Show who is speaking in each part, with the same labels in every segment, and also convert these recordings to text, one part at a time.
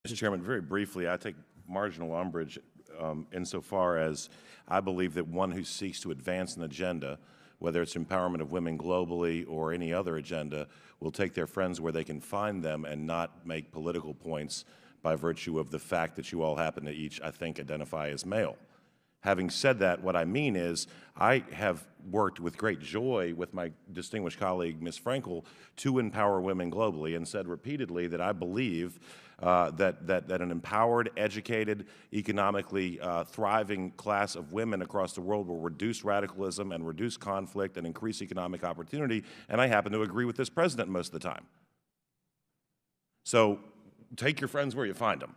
Speaker 1: Mr. Chairman, very briefly, I take marginal umbrage insofar as I believe that one who seeks to advance an agenda, whether it's empowerment of women globally or any other agenda, will take their friends where they can find them and not make political points by virtue of the fact that you all happen to each, I think, identify as male. Having said that, what I mean is I have worked with great joy with my distinguished colleague, Ms. Frankel, to empower women globally and said repeatedly that I believe that an empowered, educated, economically thriving class of women across the world will reduce radicalism and reduce conflict and increase economic opportunity, and I happen to agree with this president most of the time. So take your friends where you find them,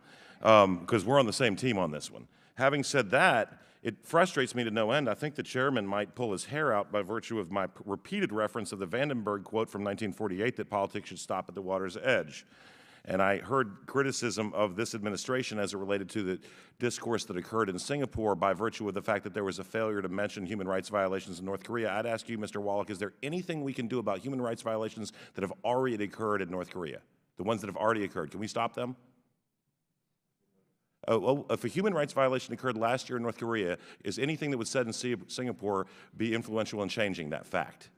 Speaker 1: because we're on the same team on this one. Having said that, it frustrates me to no end. I think the chairman might pull his hair out by virtue of my repeated reference of the Vandenberg quote from 1948 that politics should stop at the water's edge. And I heard criticism of this administration as it related to the discourse that occurred in Singapore by virtue of the fact that there was a failure to mention human rights violations in North Korea. I'd ask you, Mr. Wallach, is there anything we can do about human rights violations that have already occurred in North Korea? The ones that have already occurred, can we stop them? Oh, if a human rights violation occurred last year in North Korea, is anything that was said in Singapore be influential in changing that fact?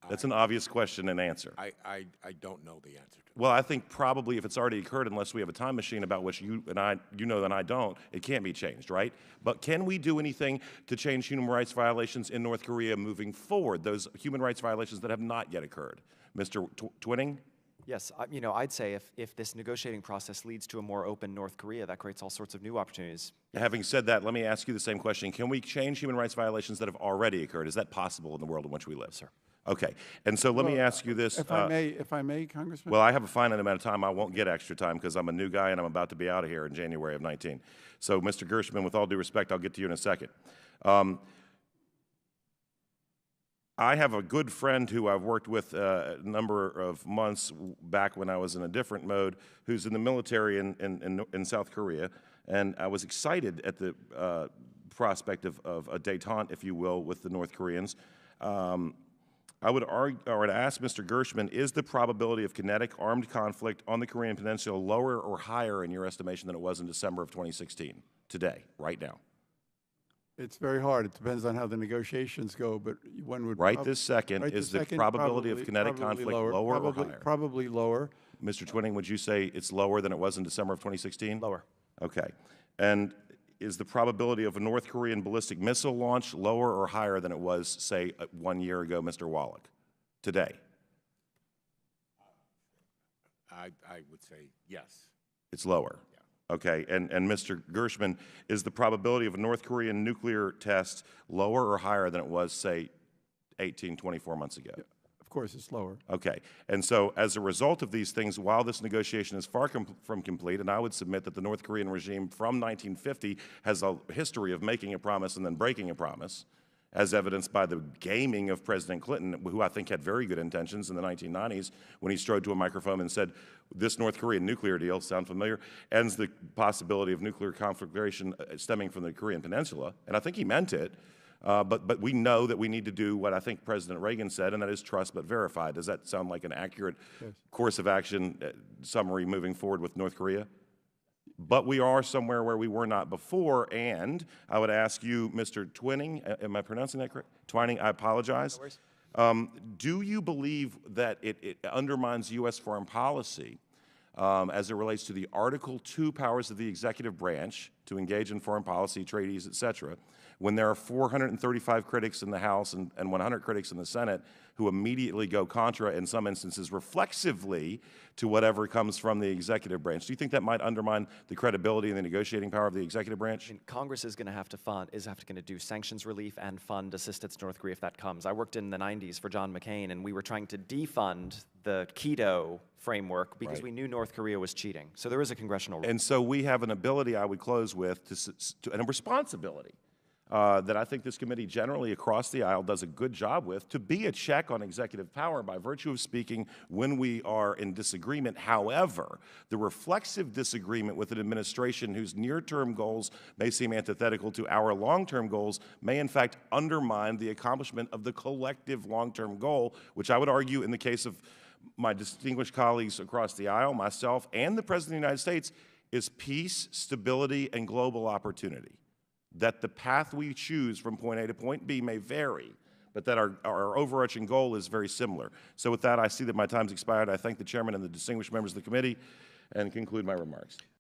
Speaker 1: That's an obvious question and answer.
Speaker 2: I don't know the answer to that.
Speaker 1: Well, I think probably if it's already occurred, unless we have a time machine about which you know and I don't, it can't be changed, right? But can we do anything to change human rights violations in North Korea moving forward, those human rights violations that have not yet occurred? Mr. Twinning?
Speaker 3: Yes, you know, I'd say if this negotiating process leads to a more open North Korea, that creates all sorts of new opportunities.
Speaker 1: Having said that, let me ask you the same question. Can we change human rights violations that have already occurred? Is that possible in the world in which we live? Sir. Okay, and so let me ask you this.
Speaker 4: If I may, Congressman?
Speaker 1: Well, I have a finite amount of time. I won't get extra time because I'm a new guy and I'm about to be out of here in January of 19. So, Mr. Gershman, with all due respect, I'll get to you in a second. I have a good friend who I've worked with a number of months back when I was in a different mode, who's in the military in South Korea, and I was excited at the prospect of a détente, if you will, with the North Koreans. I would argue, or to ask Mr. Gershman, is the probability of kinetic armed conflict on the Korean Peninsula lower or higher in your estimation than it was in December of 2016, today, right now?
Speaker 4: It's very hard. It depends on how the negotiations go, but one would...
Speaker 1: Right this second, is the probability of kinetic conflict lower or higher?
Speaker 4: Probably lower.
Speaker 1: Mr. Twinning, would you say it's lower than it was in December of 2016?
Speaker 3: Lower.
Speaker 1: Okay. And is the probability of a North Korean ballistic missile launch lower or higher than it was, say, 1 year ago, Mr. Wallach, today?
Speaker 2: I would say yes.
Speaker 1: It's lower. Okay, and Mr. Gershman, is the probability of a North Korean nuclear test lower or higher than it was, say, 18, 24 months ago?
Speaker 4: Yeah, of course, it's lower.
Speaker 1: Okay, and so as a result of these things, while this negotiation is far from complete, and I would submit that the North Korean regime from 1950 has a history of making a promise and then breaking a promise, as evidenced by the gaming of President Clinton, who I think had very good intentions in the 1990s when he strode to a microphone and said, this North Korean nuclear deal, sound familiar, ends the possibility of nuclear conflagration stemming from the Korean Peninsula. And I think he meant it, but we know that we need to do what I think President Reagan said, and that is trust but verify. Does that sound like an accurate course of action summary moving forward with North Korea? But we are somewhere where we were not before, and I would ask you, Mr. Twinning, am I pronouncing that correct? Twining, I apologize. Do you believe that it undermines U.S. foreign policy as it relates to the Article II powers of the executive branch to engage in foreign policy, treaties, et cetera, when there are 435 critics in the House and 100 critics in the Senate who immediately go contra, in some instances reflexively, to whatever comes from the executive branch? Do you think that might undermine the credibility and the negotiating power of the executive branch?
Speaker 3: I mean, Congress is going to have to do sanctions relief and fund assistance to North Korea if that comes. I worked in the 90s for John McCain, and we were trying to defund the keto framework because we knew North Korea was cheating. So there is a congressional role.
Speaker 1: And so we have an ability, I would close with, and a responsibility that I think this committee generally across the aisle does a good job with, to be a check on executive power by virtue of speaking when we are in disagreement. However, the reflexive disagreement with an administration whose near-term goals may seem antithetical to our long-term goals may in fact undermine the accomplishment of the collective long-term goal, which I would argue in the case of my distinguished colleagues across the aisle, myself, and the President of the United States, is peace, stability, and global opportunity. That the path we choose from point A to point B may vary, but that our overarching goal is very similar. So with that, I see that my time's expired. I thank the chairman and the distinguished members of the committee and conclude my remarks.